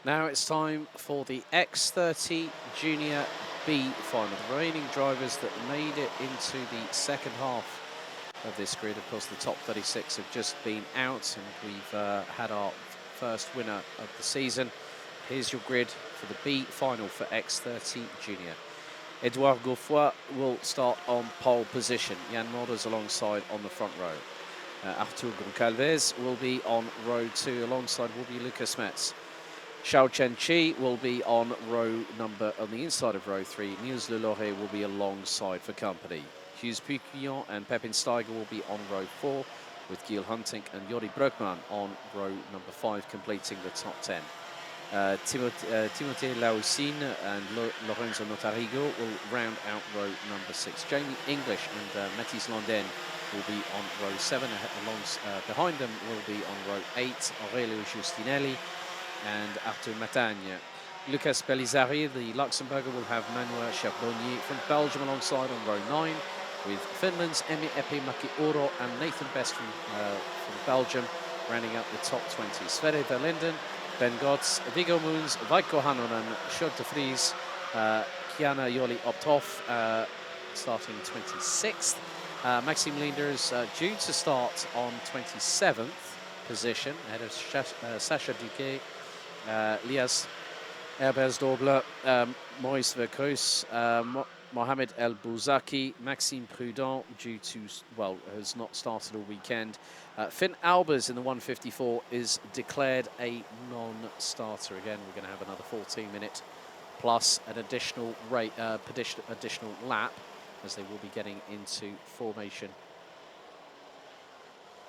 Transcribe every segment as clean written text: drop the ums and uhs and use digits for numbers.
Now it's time for the X30 Junior B final. The remaining drivers that made it into the second half of this grid. Of course, the top 36 have just been out, and we've had our first winner of the season. Here's your grid for the B final for X30 Junior. Edouard Gauffoy will start on pole position. Jan Modders alongside on the front row. Arthur Goncalves will be on row 2. Alongside will be Lucas Metz. Xiao Chen-Chi will be on the inside of row 3. Niels Lelore will be alongside for company. Hughes Puquillon and Pepin Steiger will be on row 4, with Giel Hunting and Jori Brugman on row number 5, completing the top 10. Timothée Laoussine and Lorenzo Notarigo will round out row number 6. Jamie English and Mathis Landin will be on row 7. Behind them will be on row 8, Aurelio Giustinelli and Arthur Matagne. Lucas Pellizzari, the Luxembourger, will have Manuel Charbonnier from Belgium alongside on row 9, with Finland's Emi Epi Makioro and Nathan Best from Belgium rounding up the top 20. Sverre Verlinden, Ben Gotts, Viggo Moons, Veikko Hanonen, Sjoerd de Vries, Kiana Joli Optoff starting 26th. Maxime Linders due to start on 27th position ahead of Sacha Duquet, Lias Herbersdorble, Maurice Vercreus, Mohamed El Bouzaki, Maxime Prudent has not started all weekend. Finn Albers in the 154 is declared a non-starter. Again, we're going to have another 14-minute plus an additional lap, as they will be getting into formation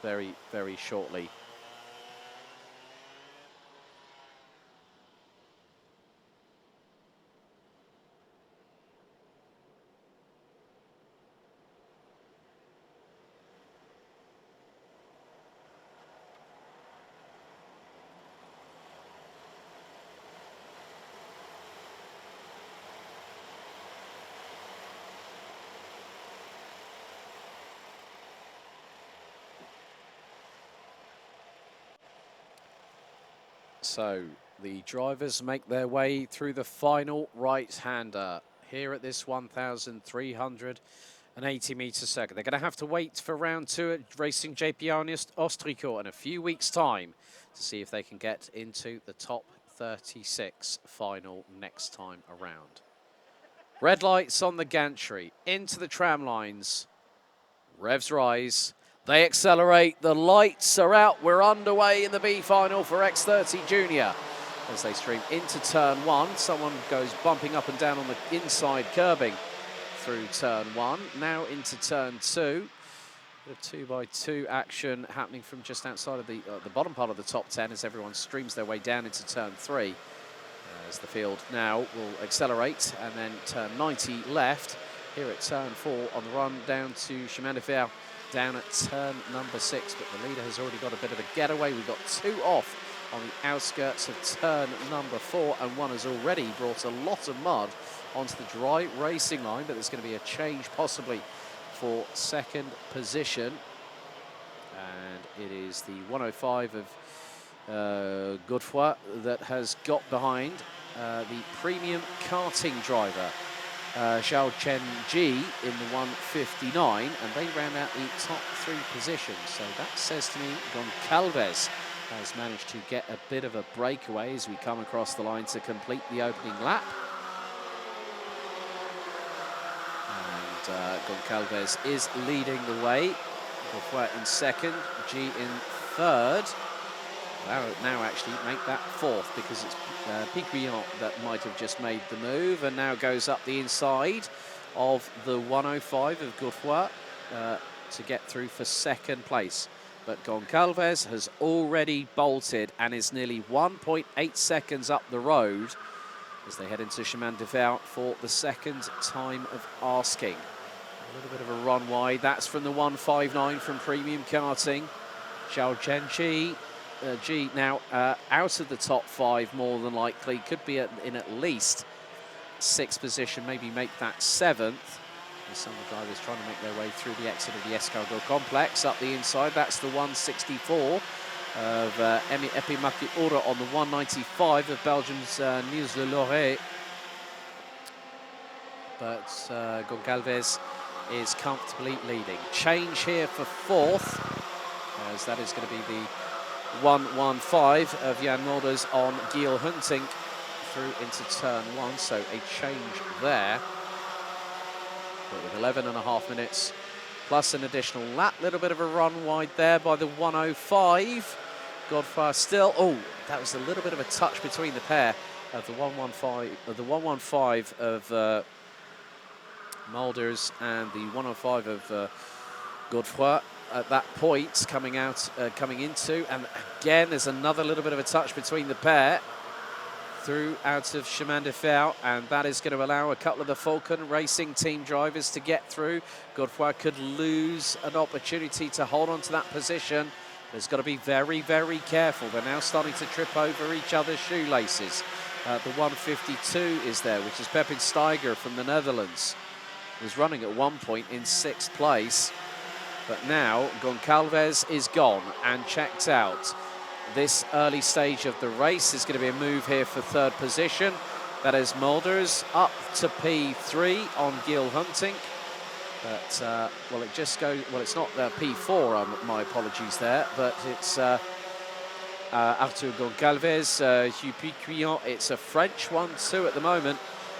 very, very shortly. So the drivers make their way through the final right-hander here at this 1,380 metres second. They're going to have to wait for round 2 at Racing JPR Ostrico in a few weeks' time to see if they can get into the top 36 final next time around. Red lights on the gantry, into the tram lines. Revs rise. They accelerate, the lights are out, we're underway in the B final for X30 Junior. As they stream into turn 1, someone goes bumping up and down on the inside curbing through turn 1. Now into turn 2. Bit of 2x2 action happening from just outside of the bottom part of the top 10 as everyone streams their way down into turn 3. As the field now will accelerate and then turn 90 left. Here at turn 4 on the run down to Chemin de Fer. Down at turn number 6, but the leader has already got a bit of a getaway. We've got 2 off on the outskirts of turn number 4, and one has already brought a lot of mud onto the dry racing line, but there's going to be a change possibly for second position. And it is the 105 of Godefroy that has got behind the premium karting driver. Xiao Chen-Ji in the 159, and they round out the top 3 positions. So that says to me Goncalves has managed to get a bit of a breakaway as we come across the line to complete the opening lap. And Goncalves is leading the way. Godefroy in second, G in third. Now actually make that 4th, because it's Puquillon that might have just made the move and now goes up the inside of the 105 of Godefroy to get through for second place. But Goncalves has already bolted and is nearly 1.8 seconds up the road as they head into Chemin de Fer for the second time of asking. A little bit of a run wide. That's from the 159 from Premium Karting. Xiao Chen-Chi G now out of the top 5 more than likely. Could be in at least 6th position, maybe make that 7th. As some of the drivers trying to make their way through the exit of the Escargot complex. Up the inside, that's the 164 of Emi Epimaki Ora on the 195 of Belgium's Niels Le Loret. But Goncalves is comfortably leading. Change here for fourth, as that is going to be the 115 of Jan Mulders on Giel Hunting through into turn one, so a change there. But with 11.5 minutes plus an additional lap, little bit of a run wide there by the 105. Godfrey still, oh, that was a little bit of a touch between the pair of the 115 of Mulders and the 105 of Godfrey at that point coming into, and again there's another little bit of a touch between the pair through out of Chemin de Fer, and that is going to allow a couple of the Falcon Racing team drivers to get through. Godfrey could lose an opportunity to hold on to that position. There's got to be very, very careful. They're now starting to trip over each other's shoelaces. The 152 is there, which is Pepin Steiger from the Netherlands. Was running at one point in 6th place, but now Goncalves is gone and checked out. This early stage of the race is going to be a move here for 3rd position. That is Mulders up to P3 on Giel Hunting. But, well, it just goes, well, it's not P4, my apologies there, but it's Arthur Goncalves, Hugh Piquillon. It's a French 1-2 at the moment,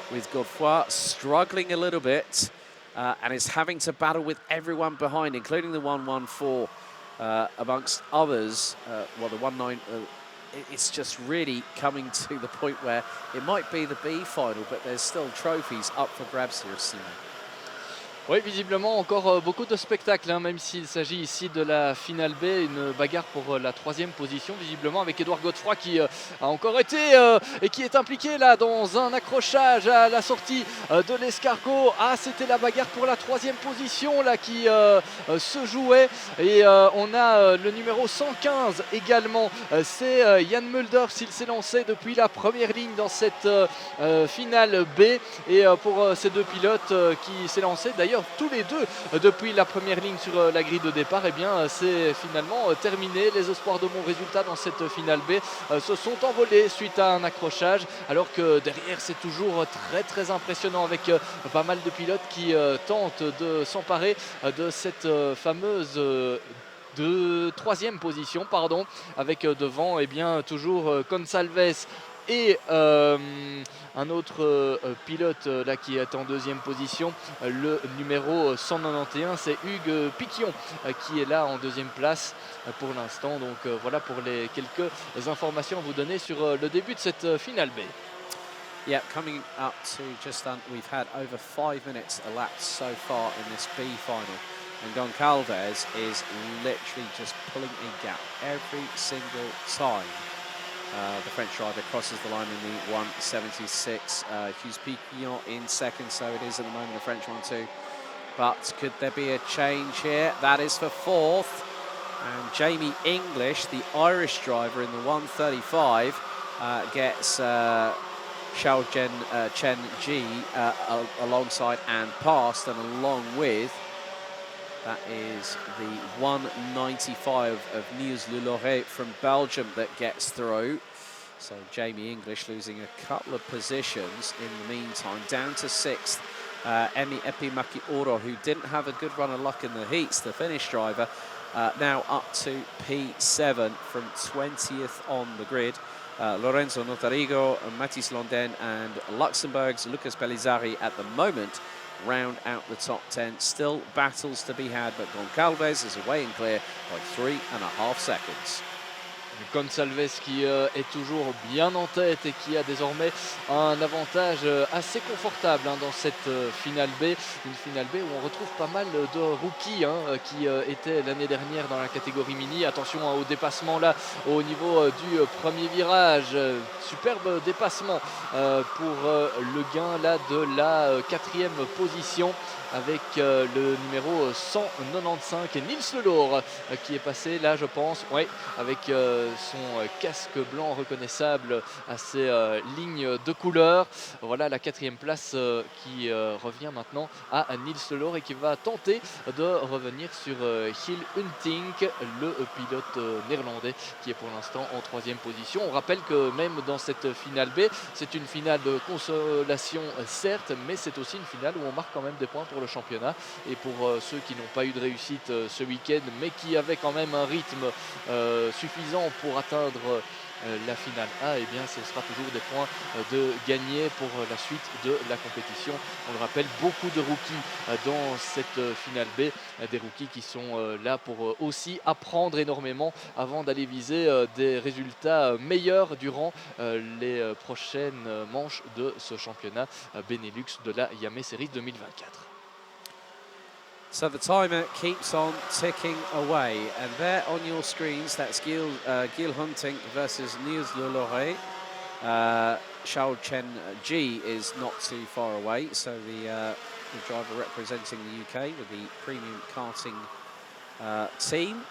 with Godfrey struggling a little bit and is having to battle with everyone behind, including the 114 amongst others. Well, the 19, it's just really coming to the point where it might be the B final, but there's still trophies up for grabs here, Simon. Oui, visiblement encore beaucoup de spectacles, hein, même s'il s'agit ici de la finale B, une bagarre pour la 3e position, visiblement avec Edouard Godefroy qui a encore été et qui est impliqué là dans un accrochage à la sortie de l'escargot. Ah, c'était la bagarre pour la 3e position là qui se jouait, et on a le numéro 115 également, c'est Jan Mulders. Il s'est lancé depuis la première ligne dans cette finale B, et pour ces deux pilotes qui s'est lancé d'ailleurs tous les deux depuis la première ligne sur la grille de départ, et bien c'est finalement terminé. Les espoirs de bons résultats dans cette finale B se sont envolés suite à un accrochage, alors que derrière c'est toujours très très impressionnant avec pas mal de pilotes qui tentent de s'emparer de cette fameuse de 3e position, pardon, avec devant bien toujours Goncalves et un autre pilote là qui est en 2e position, le numéro 191, c'est Hugues Piquillon qui est là en 2e place pour l'instant. Donc voilà pour les quelques informations à vous donner sur le début de cette finale B. Yeah, coming up to just we've had over 5 minutes elapsed so far in this B final, and Goncalves is literally just pulling a gap every single time. The French driver crosses the line in the 176. Hughes Piquillon in 2nd, so it is at the moment a French 1-2. But could there be a change here? That is for 4th. And Jamie English, the Irish driver in the 135, gets Xiao Chen Ji alongside and past, and along with, that is the 195 of Niels Le Loret from Belgium that gets through. So Jamie English losing a couple of positions in the meantime, down to 6th. Emi Epimaki Oro, who didn't have a good run of luck in the heats, the Finnish driver, now up to P7 from 20th on the grid. Lorenzo Notarigo, Mathis Londen and Luxembourg's Lucas Belizzari at the moment round out the top 10. Still battles to be had, but Goncalves is away and clear by 3.5 seconds. Goncalves qui est toujours bien en tête et qui a désormais un avantage assez confortable dans cette finale B. Une finale B où on retrouve pas mal de rookies qui étaient l'année dernière dans la catégorie mini. Attention au dépassement là au niveau du premier virage. Superbe dépassement pour le gain là de la 4e position, avec le numéro 195 et Niels Le Loret qui est passé là, je pense, oui, avec son casque blanc reconnaissable à ses lignes de couleur. Voilà la 4e place qui revient maintenant à Niels Lelor et qui va tenter de revenir sur Hill Hunting, le pilote néerlandais qui est pour l'instant en 3e position. On rappelle que même dans cette finale B, c'est une finale de consolation certes, mais c'est aussi une finale où on marque quand même des points pour le championnat. Et pour ceux qui n'ont pas eu de réussite ce week-end, mais qui avaient quand même un rythme suffisant pour atteindre la finale A, et bien ce sera toujours des points de gagner pour la suite de la compétition. On le rappelle, beaucoup de rookies dans cette finale B, des rookies qui sont là pour aussi apprendre énormément avant d'aller viser des résultats meilleurs durant les prochaines manches de ce championnat Benelux de la Yamé Series 2024. So the timer keeps on ticking away, and there on your screens, that's Gil Hunting versus Niels Lelor. Shao Chen Ji is not too far away, so the driver representing the UK with the premium karting team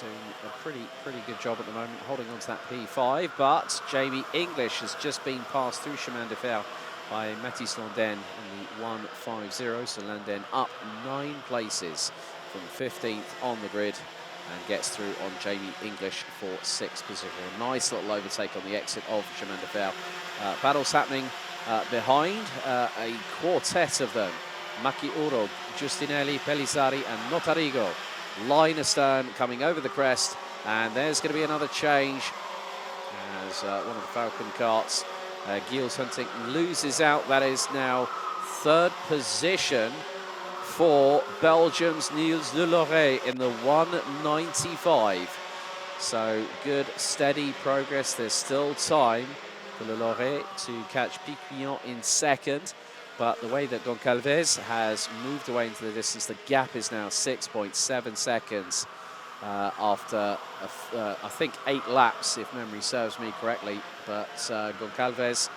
doing a pretty good job at the moment, holding on to that P5. But Jamie English has just been passed through Chemin de Fer by Mathis Landen in the 1.50, so Landen up 9 places from 15th on the grid and gets through on Jamie English for 6th position. A nice little overtake on the exit of Chemin de Fer. Battles happening behind, a quartet of them. Maki Uro, Giustinelli, Pellizzari and Notarigo. Line astern coming over the crest, and there's going to be another change as one of the Falcon karts, Gilles Hunting, loses out. That is now 3rd position for Belgium's Niels Lelor in the 195. So good, steady progress. There's still time for Lelor to catch Piquillon in 2nd. But the way that Goncalves has moved away into the distance, the gap is now 6.7 seconds after, I think, 8 laps, if memory serves me correctly. But Goncalves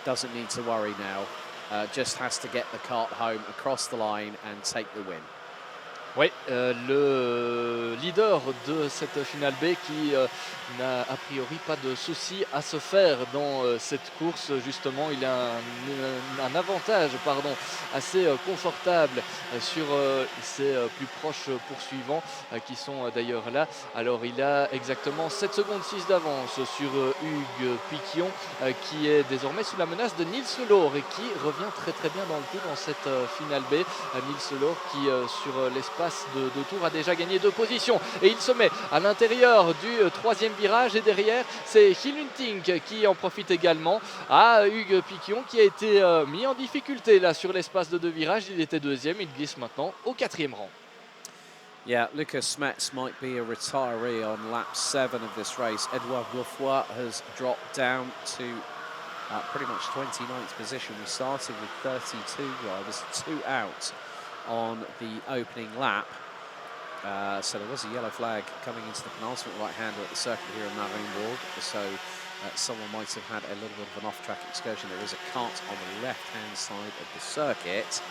doesn't need to worry now, just has to get the kart home across the line and take the win. Oui, le leader de cette finale B qui n'a a priori pas de souci à se faire dans cette course. Justement, il a un avantage assez confortable sur ses plus proches poursuivants qui sont d'ailleurs là. Alors il a exactement 7 secondes 6 d'avance sur Hugues Piquillon qui est désormais sous la menace de Niels Lelor et qui revient très bien dans le coup dans cette finale B. Niels Lelor qui sur l'espace de 2 tours a déjà gagné 2 positions et il se met à l'intérieur du 3e virage et derrière c'est Hill Hunting qui en profite également à Hugues Piquillon qui a été mis en difficulté là sur l'espace de 2 virages. Il était 2e, il glisse maintenant au 4e rang. Yeah, Lucas Smets might be a retiree on lap 7 of this race. Edouard Gouffoy has dropped down to pretty much 29th position. We started with 32 drivers, 2 out on the opening lap. So there was a yellow flag coming into the penultimate right-hander at the circuit here in Mariembourg. So someone might have had a little bit of an off-track excursion. There is a kart on the left-hand side of the circuit.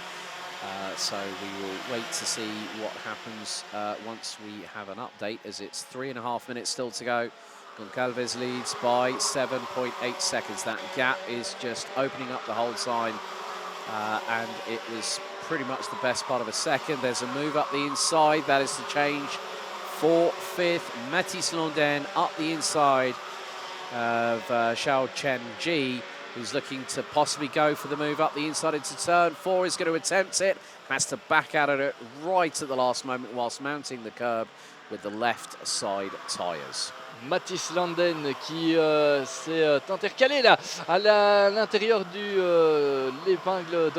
So we will wait to see what happens once we have an update, as it's 3.5 minutes still to go. Goncalves leads by 7.8 seconds. That gap is just opening up the whole time, and it was pretty much the best part of a second. There's a move up the inside. That is the change for 5th. Mathis Landen up the inside of Shao Chen Ji, who's looking to possibly go for the move up the inside into turn 4. Is going to attempt it. Has to back out of it right at the last moment whilst mounting the curb with the left side tyres. Mathis Landen qui s'est intercalé là à l'intérieur de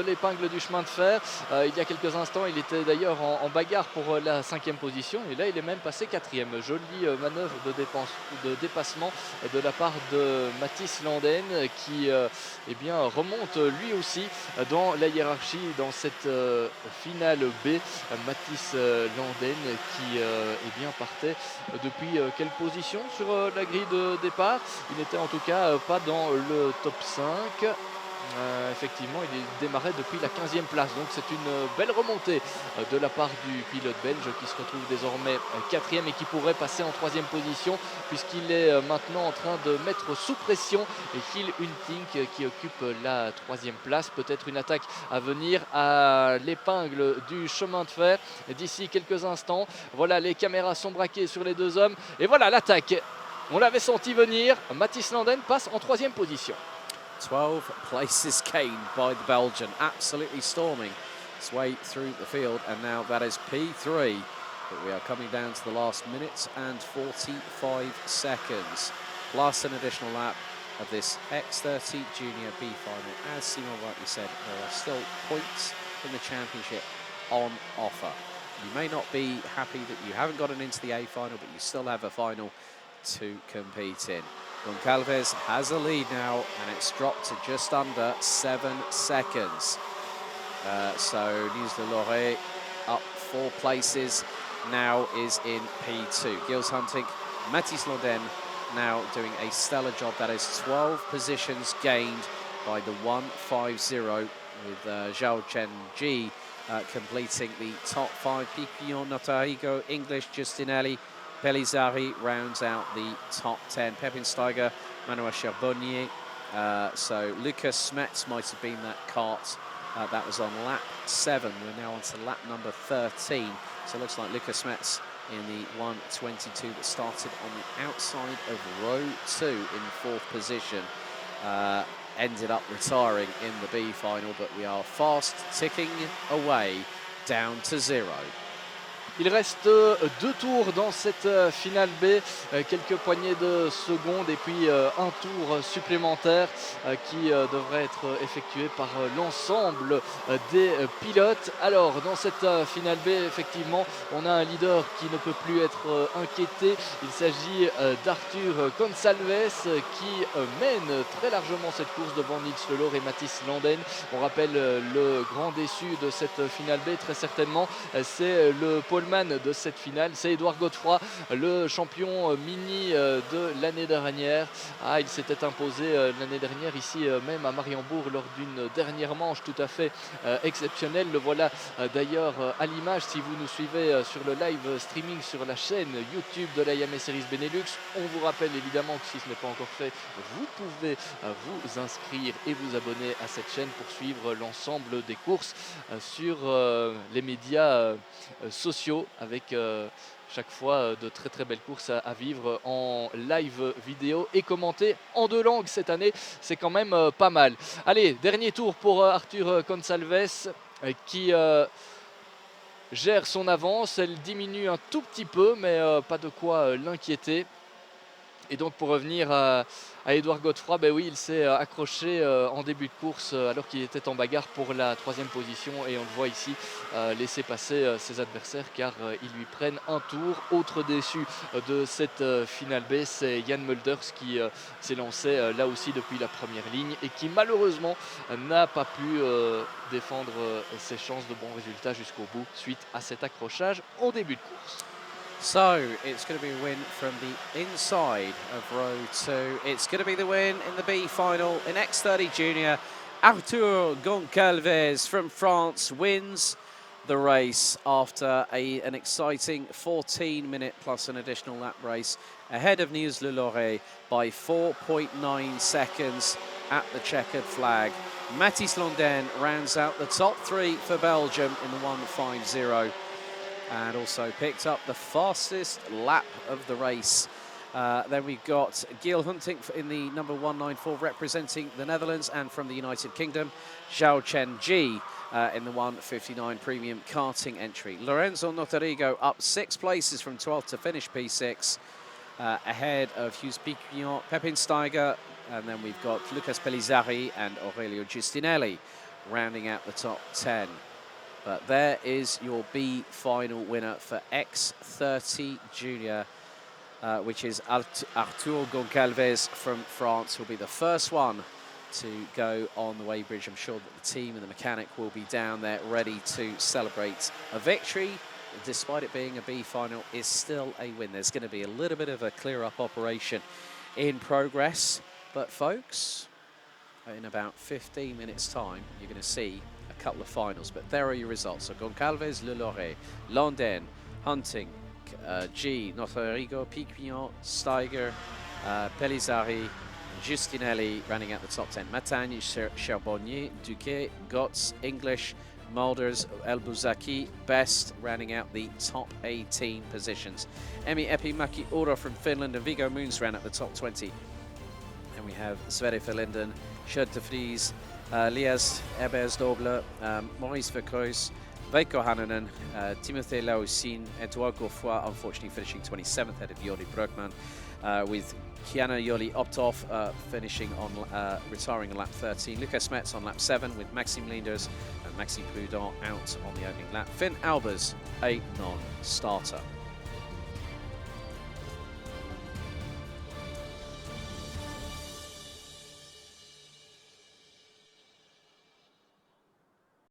l'épingle du chemin de fer. Il y a quelques instants, il était d'ailleurs en bagarre pour la 5e position et là il est même passé 4e. Jolie manœuvre de dépassement de la part de Mathis Landen qui eh bien, remonte lui aussi dans la hiérarchie dans cette finale B. Mathis Landen qui eh bien, partait depuis quelle position sur la grille de départ? Il n'était en tout cas pas dans le top 5. Effectivement, il démarrait depuis la 15e place. Donc c'est une belle remontée de la part du pilote belge qui se retrouve désormais 4e et qui pourrait passer en 3e position puisqu'il est maintenant en train de mettre sous pression Hill Hunting qui occupe la 3e place. Peut-être une attaque à venir à l'épingle du chemin de fer d'ici quelques instants. Voilà, les caméras sont braquées sur les deux hommes et voilà l'attaque. On l'avait senti venir. Mathis Landen passe en 3e position. 12 places gained by the Belgian, absolutely storming its way through the field, and now that is P3. But we are coming down to the last minute and 45 seconds, plus an additional lap of this X30 Junior B final. As Simon rightly said, there are still points in the championship on offer. You may not be happy that you haven't gotten into the A final, but you still have a final to compete in. Goncalves has a lead now, and it's dropped to just under 7 seconds. So News-de-Lorraine up 4 places, now is in P2. Gilles Hunting, Mathis Landen now doing a stellar job. That is 12 positions gained by the 150 with Zhao Chen-Ji completing the top 5. Pipion, Notarigo, English, Giustinelli, Pelizari rounds out the top 10. Pepin Steiger, Manuel Charbonnier. So Lucas Smets might have been that cart. That was on lap 7. We're now on to lap number 13. So it looks like Lucas Smets in the 122 that started on the outside of row 2 in 4th position. Ended up retiring in the B final, but we are fast ticking away down to 0. Il reste 2 tours dans cette finale B, quelques poignées de secondes et puis un tour supplémentaire qui devrait être effectué par l'ensemble des pilotes. Alors dans cette finale B, effectivement, on a un leader qui ne peut plus être inquiété. Il s'agit d'Arthur Gonçalves qui mène très largement cette course devant Nils Lelor et Mathis Landen. On rappelle le grand déçu de cette finale B, très certainement, c'est le poleman de cette finale, c'est Edouard Godefroy, le champion mini de l'année dernière. Il s'était imposé l'année dernière ici même à Mariembourg lors d'une dernière manche tout à fait exceptionnelle. Le voilà d'ailleurs à l'image si vous nous suivez sur le live streaming sur la chaîne YouTube de la IAME Series Benelux. On vous rappelle évidemment que si ce n'est pas encore fait, vous pouvez vous inscrire et vous abonner à cette chaîne pour suivre l'ensemble des courses sur les médias sociaux avec chaque fois de très très belles courses à vivre en live vidéo et commentées en 2 langues cette année. C'est quand même pas mal. Allez, dernier tour pour Arthur Gonçalves qui gère son avance. Elle diminue un tout petit peu, mais pas de quoi l'inquiéter. Et donc pour revenir à Edouard Godefroy, ben oui, il s'est accroché en début de course alors qu'il était en bagarre pour la 3e position et on le voit ici laisser passer ses adversaires car ils lui prennent un tour. Autre déçu de cette finale B, c'est Jan Mulders qui s'est lancé là aussi depuis la première ligne et qui malheureusement n'a pas pu défendre ses chances de bons résultats jusqu'au bout suite à cet accrochage en début de course. So it's going to be a win from the inside of row 2. It's going to be the win in the B final in X30 Junior. Arthur Goncalves from France wins the race after an exciting 14-minute plus an additional lap race ahead of News-le-Lorraine by 4.9 seconds at the checkered flag. Mathis Landen rounds out the top 3 for Belgium in the 150. And also picked up the fastest lap of the race. Then we've got Gilles Hunting in the number 194 representing the Netherlands, and from the United Kingdom, Zhao Chen-Ji in the 159 premium karting entry. Lorenzo Notarigo up 6 places from 12th to finish P6, ahead of Hughes Piquignon, Pepin Steiger, and then we've got Lucas Pelizari and Aurelio Giustinelli rounding out the top 10. But there is your B final winner for X30 Junior, which is Arthur Goncalves from France, who'll be the first one to go on the weighbridge. I'm sure that the team and the mechanic will be down there ready to celebrate a victory. Despite it being a B final, is still a win. There's going to be a little bit of a clear-up operation in progress. But folks, In about 15 minutes' time, you're going to see a couple of finals. But there are your results. So Goncalves, Le Loret, London, Hunting, G, Notherigo, Piquillon, Steiger, Pellizzari, Giustinelli running out the top 10. Matagne, Charbonnier, Duquet, Gotts, English, Mulders, El Bouzaki, Best rounding out the top 18 positions. Emi Epimaki Oro from Finland and Viggo Moons round out the top 20. And we have Sverre Verlinden, Sjød de Vries, Lias Ebersdoble, Maurice Verkreuz, Veikko Hannanen, Timothée Laoussine, Edouard Gourfoy unfortunately finishing 27th ahead of Jori Brugman, with Kiana Yoli Optov finishing on retiring on lap 13. Lucas Metz on lap 7 with Maxime Linders and Maxime Prudent out on the opening lap. Finn Albers, a non-starter.